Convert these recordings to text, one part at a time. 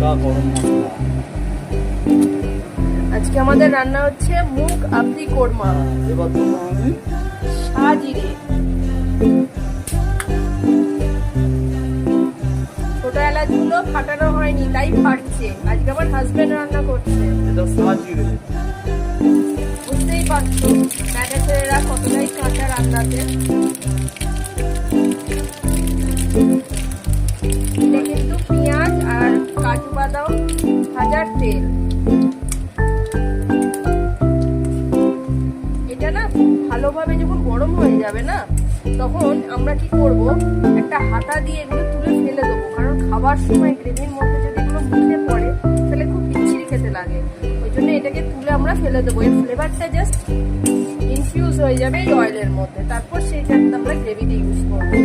গোটা গরম মশলা। আজকে আমাদের রান্না হচ্ছে মুগ আবদি কোরমা। এবার দেবো আমি সাজিরে ছোট এলাচগুলো ফাটানো হয়নি, তাই ফাটছে। আজকে আমার হাজবেন্ড রান্না করছে। এটা সাজিরে, বুঝতেই পারছো ম্যানেজারেরা কতটাই কাঁচা রান্নাতে। এটা কিন্তু পেঁয়াজ আর কাজু বাদাম ভাজার তেল। এটা না ভালোভাবে যখন গরম হয়ে যাবে না, তখন আমরা কি করব, একটা হাতা দিয়ে এগুলো তুলে ফেলে দেবো। কারণ খাবার সময় গ্রেভির মধ্যে যদি এগুলো মুখে পড়ে তাহলে খুব বিচ্ছিরি খেতে লাগে। ওই জন্য এটাকে তুলে আমরা ফেলে দেবো। এর ফ্লেভারটা জাস্ট ইনফিউজ হয়ে যাবে এই অয়েলের মধ্যে, তারপর সেইটা আমরা গ্রেভিতে ইউজ করবো।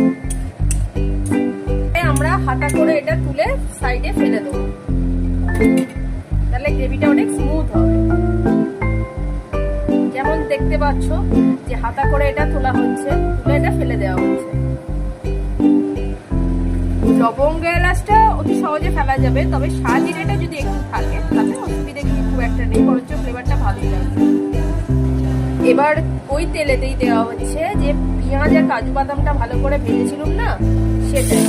আমরা হাতা করে এটা তুলে সাইডে ফেলে দেবো, তাহলে গ্রেভিটা অনেক স্মুথ হবে। যেমন দেখতে পাচ্ছ যে হাতা করে এটা তোলা হচ্ছে, তুলে এটা ফেলে দেওয়া হচ্ছে। লবঙ্গ এলাচটা অতি সহজে ফেলা যাবে, তবে সাজিরেটা যদি একটু থাকে তাহলে অসুবিধা কিন্তু খুব একটা নেই, বরঞ্চ ফ্লেভারটা ভালোই লাগবে। এবার ওই তেলেতেই দেওয়া হচ্ছে যে পেঁয়াজ আর কাজু বাদামটা ভালো করে ভেজেছিলাম না, সেটাই।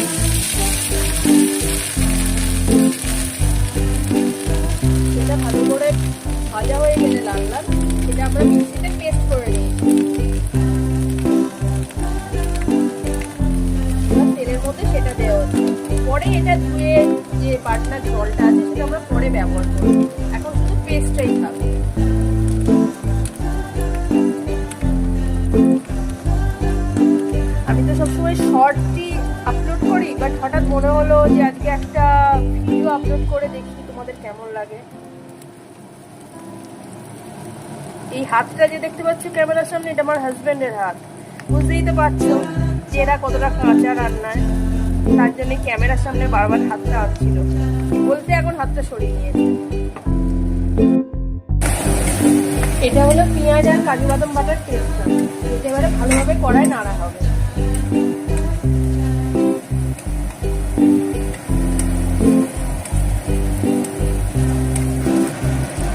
সেটা ভালো করে ভাজা হয়ে গেলে লাল লাল, সেটা আমরা মিক্সিতে পেস্ট করে নিয়েছি। তেলের মধ্যে সেটা দেওয়া হচ্ছে। পরে এটা ধুয়ে যে বাটনার জলটা আছে সেটা আমরা পরে ব্যবহার করব, এখন শুধু পেস্টটাই থাকবে। আমি তো সবসময় শর্টই আপলোড করি, বাট হঠাৎ মনে হলো যে আজকে একটা ভিডিও আপলোড করে দেখি তোমাদের কেমন লাগে। এই হাতটা যে দেখতে পাচ্ছ ক্যামেরার সামনে, এটা আমার হাজবেন্ডের হাত। বুঝতেই তো পারছো যে এরা কতটা কাঁচা রান্নায়, তার জন্য ক্যামেরার সামনে বারবার হাতটা আসছিল, বলতে এখন হাতটা সরিয়ে নিয়েছে। এটা হলো পেঁয়াজ আর কাজু বাদাম বাটার টেস্টটা। এটা এবারে ভালোভাবে কড়াই নাড়া হবে।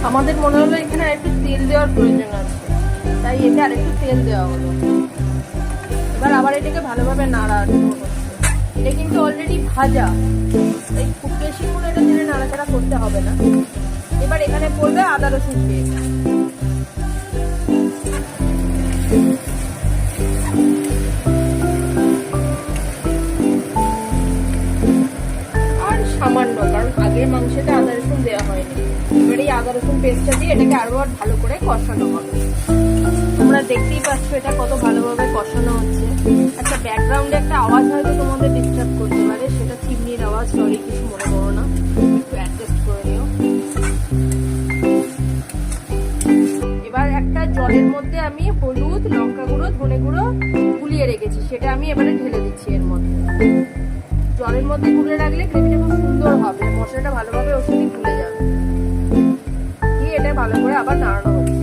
আমাদের মনে হলো এখানে আরেকটু তেল দেওয়ার প্রয়োজন আছে, তাই এটা আরেকটু তেল দেওয়া হলো। এবার আবার এটাকে ভালোভাবে নাড়া হচ্ছে। এটা কিন্তু অলরেডি ভাজা, তাই খুব বেশি করে এটা তেলে নাড়াচাড়া করতে হবে না। এবার এখানে পড়বে আদা রসুন পেস্ট। আর সামান্য, কারণ আগের মাংসতে আদা রসুন দেওয়া হয়নি। এবার এই আদা রসুন পেস্টটা দিয়ে এটাকে আরো ভালো করে কষানো হবে। তোমরা দেখতেই পাচ্ছ এটা কত ভালোভাবে কষানো হচ্ছে। একটা ব্যাকগ্রাউন্ডে একটা আওয়াজ হয়তো তোমাদের ডিস্টার্ব করতে পারে, সেটা চিমনির আওয়াজ, সরি, কিছু মনে করো না, একটু অ্যাডজাস্ট করে নিও। এবার একটা জলের মধ্যে আমি হলুদ, লঙ্কা গুঁড়ো, ধনে গুঁড়ো গুলিয়ে রেখেছি, সেটা আমি এবারে ঢেলে দিচ্ছি এর মধ্যে। জলের মধ্যে গুলে রাখলে গ্রেভিটা খুব সুন্দর হবে, মশলাটা ভালোভাবে ওর সাথে গুলে যাবে। দিয়ে এটা ভালো করে আবার নাড়ানো হচ্ছে।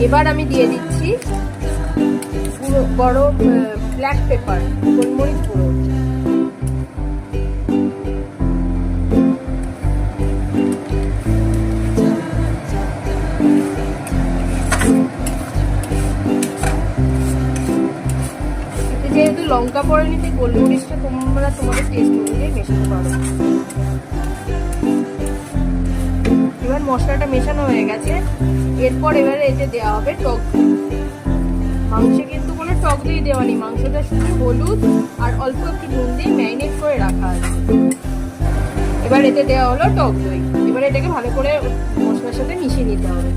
এবার আমি দিয়ে দিচ্ছি পুরো বড় ব্ল্যাক পেপার, গোলমরিচ গুঁড়ো। যেহেতু লঙ্কা পড়েনি, তাই গোলমরিচটা তোমরা তোমাদের টেস্ট অনুযায়ী মেশাতে পারো। এবার মশলাটা মেশানো হয়ে গেছে। এরপর এবারে এতে দেওয়া হবে টক দই। মাংসে কিন্তু কোনো টক দই দেওয়া নেই, মাংসটা শুধু হলুদ আর অল্প একটু নুন দিয়ে ম্যারিনেট করে রাখা আছে। এবার এতে দেওয়া হলো টক দই। এবার এটাকে ভালো করে মশলার সাথে মিশিয়ে নিতে হবে।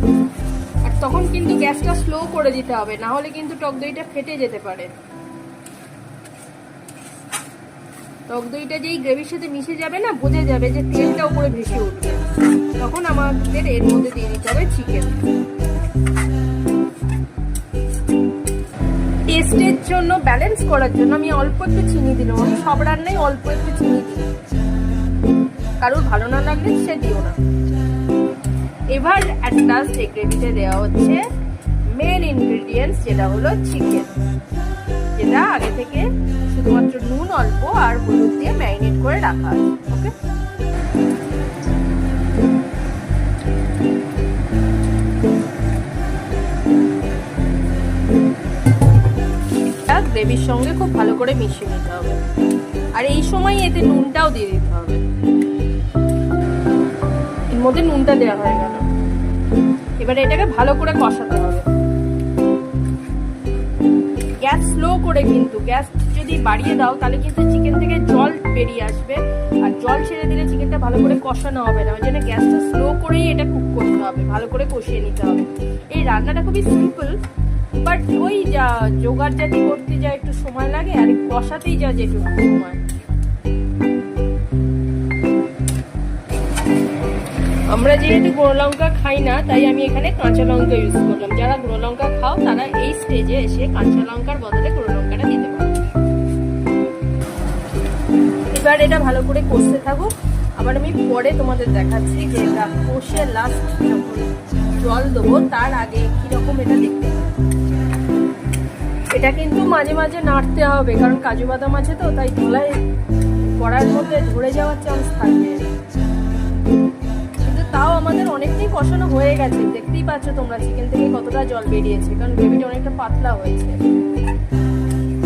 আর তখন কিন্তু গ্যাসটা স্লো করে দিতে হবে, না হলে কিন্তু টক দইটা ফেটে যেতে পারে। টক দইটা যেই গ্রেভির সাথে মিশে যাবে না, বোঝা যাবে যে তেলটা উপরে ভেসে উঠবে, তখন আমাদের এর মধ্যে দিয়ে দিতে হবে চিকেন। টেস্টের জন্য, ব্যালেন্স করার জন্য আমি অল্প একটু চিনি দিলাম। আমি সব রান্নায় অল্প একটু চিনি দিই, কারোর ভালো না লাগলে সে দিও না। এবার অ্যাট লাস্ট এই গ্রেভিতে দেওয়া হচ্ছে মেন ইনগ্রেডিয়েন্টস, যেটা হলো চিকেন, যেটা আগে থেকে শুধুমাত্র নুন অল্প আর হলুদ দিয়ে ম্যারিনেট করে রাখা আছে। ওকে, গ্রেভির সঙ্গে খুব ভালো করে মিশিয়ে নিতে হবে। আর এই সময় এতে নুনটাও দিয়ে দিতে হবে। এর মধ্যে নুনটা দেওয়া হয়ে গেল। এবারে এটাকে ভালো করে কষাতে হবে। গ্যাস স্লো করে, কিন্তু গ্যাস যদি বাড়িয়ে দাও তাহলে কিন্তু চিকেন থেকে জল বেরিয়ে আসবে, আর জল ছেড়ে দিলে চিকেনটা ভালো করে কষানো হবে না। ওই জন্য গ্যাসটা স্লো করেই এটা কুক করতে হবে, ভালো করে কষিয়ে নিতে হবে। এই রান্নাটা খুবই সিম্পল, বাট ওই যা জোগাড় জাতি করতে যা একটু সময় লাগে, আর কষাতেই যা যেটুকু সময়। আমরা যেহেতু গুঁড়ো লঙ্কা খাই না, তাই আমি এখানে কাঁচা লঙ্কা ইউজ করলাম। যারা গুঁড়ো লঙ্কা খাও তারা এই স্টেজে এসে কাঁচা লঙ্কার বদলে গুঁড়ো লঙ্কাটা দিতে পারো। এবার এটা ভালো করে কষতে থাকুক। আবার আমি পরে তোমাদের দেখাচ্ছি যে এটা কষে লাস্ট যখন জল দেবো তার আগে কিরকম এটা দেখতে হবে। এটা কিন্তু মাঝে মাঝে নাড়তে হবে, কারণ কাজু বাদাম আছে তো, তাই ধোলাই কড়ার মধ্যে ধরে যাওয়ার চান্স থাকবে। কিন্তু তাও আমাদের অনেকটাই কষানো হয়ে গেছে, দেখতেই পাচ্ছ তোমরা চিকেন থেকে কতটা জল বেরিয়েছে, কারণ গ্রেভিটা অনেকটা পাতলা হয়েছে।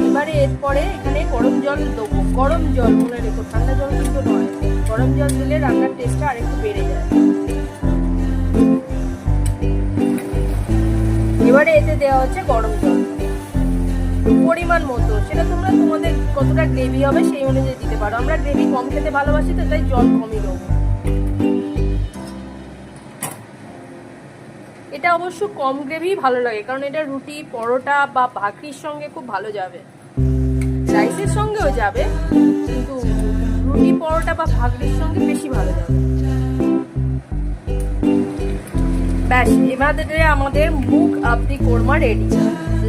এবারে এরপরে এখানে গরম জল দেবো। গরম জল মনে রেখো, ঠান্ডা জল কিন্তু নয়। গরম জল দিলে রান্নার টেস্টটা আরেকটু বেড়ে যায়। এবারে এতে দেওয়া হচ্ছে গরম জল পরিমাণ মতো। সেটা তোমরা তোমাদের কতটা গ্রেভি হবে সেই অনুযায়ী দিতে পারো। আমরা গ্রেভি কম খেতে ভালোবাসি তো, তাই জল কমই দেবো। এটা অবশ্য কম গ্রেভি ভালো লাগে, কারণ এটা রুটি, পরোটা বা ভাকরির সঙ্গে খুব ভালো যাবে। রাইসের সঙ্গেও যাবে, কিন্তু রুটি, পরোটা বা ভাকরির সঙ্গে বেশি ভালো যাবে। ব্যাস, এবারে আমাদের মুগ আবদি কোরমা রেডি।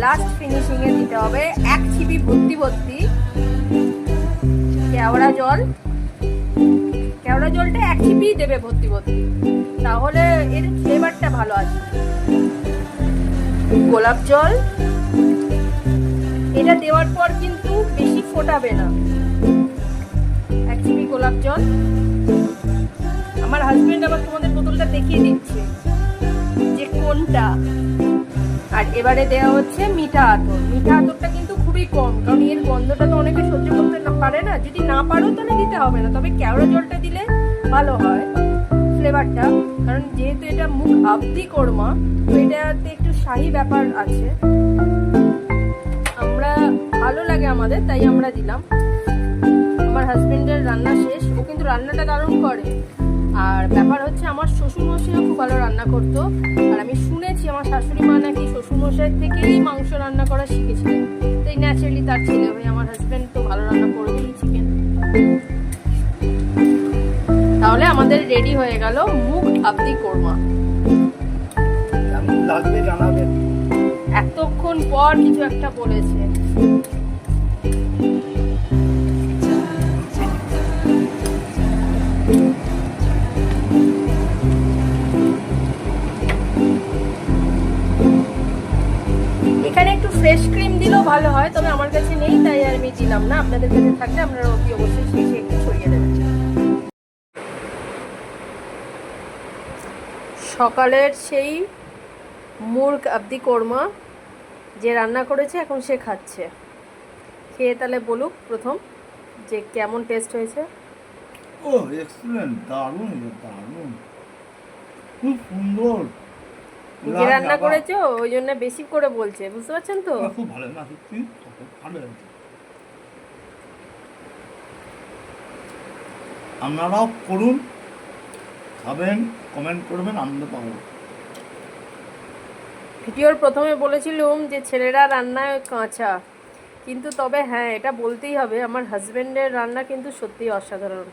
লাস্ট ফিনিশিং এ দিতে হবে এক ছিপি ভর্তি ভর্তি কেওড়া জল। কেওড়া জলটা এক ছিপি দেবে ভর্তি ভর্তি, তাহলে এর ফ্লেভারটা ভালো আসবে। গোলাপ জল এটা দেওয়ার পর কিন্তু বেশি ফোটাবে না। এক ছিপি গোলাপ জল। আমার হাজবেন্ড আবার তোমাদের বোতলটা দেখিয়ে দিচ্ছে যে কোনটা। আর এবারে দেওয়া হচ্ছে মিঠা আতর। মিঠা আতরটা কিন্তু খুবই কম, কারণ এর গন্ধটা তো অনেকে সহ্য করতে পারে না। যদি না পারো তাহলে দিতে হবে না, তবে কেওড়া জলটা দিলে ভালো হয় ফ্লেভারটা, কারণ যেহেতু এটা মুগ আবদি কোরমা তো এটাতে একটু শাহী ব্যাপার আছে। আমরা ভালো লাগে আমাদের, তাই আমরা দিলাম। আমার হাজবেন্ডের রান্না শেষ। ও কিন্তু রান্নাটা দারুণ করে। আর ব্যাপার হচ্ছে আমার শ্বশুরমশাইও খুব ভালো রান্না করতো, আর আমি শুনেছি আমার শাশুড়ি মা নাকি শ্বশুরমশাইয়ের থেকেই মাংস রান্না করা শিখেছিলেন। তাই ন্যাচারালি তার ছেলে হয়ে আমার হাজবেন্ড তো ভালো রান্না করবেই চিকেন। তাহলে আমাদের রেডি হয়ে গেল মুগ আবদি কোরমা। লাগবে জানাবেন। এতক্ষণ পর কিছু একটা বলেছে। এখানে একটু ফ্রেশ ক্রিম দিলেও ভালো হয়, তবে আমার কাছে নেই তাই আর আমি দিলাম না। আপনাদের কাছে থাকলে আপনারা অতি অবশ্যই শেষে একটু ছড়িয়ে দেবেন। সকালের সেই মুর্গ আবদি কোরমা যে রান্না করেছে এখন সে খাচ্ছে। খেয়ে তাহলে বলুক প্রথম যে কেমন টেস্ট হয়েছে। ও এক্সেলেন্ট, দারুণ, দারুণ, খুব সুন্দর। যে রান্না করেছো ওই জন্য বেশি করে বলছে, বুঝতে পারছেন তো? খুব ভালো না, সত্যি ভালো হয়েছে। আপনারাও করুন, খাবেন, কমেন্ট করবেন, আনন্দ পাবো। ভিডিওর প্রথমে বলেছিলাম যে ছেলেরা রান্নায় কাঁচা, কিন্তু তবে হ্যাঁ এটা বলতেই হবে আমার হাজবেন্ডের রান্না কিন্তু সত্যিই অসাধারণ।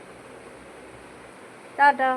টাটা।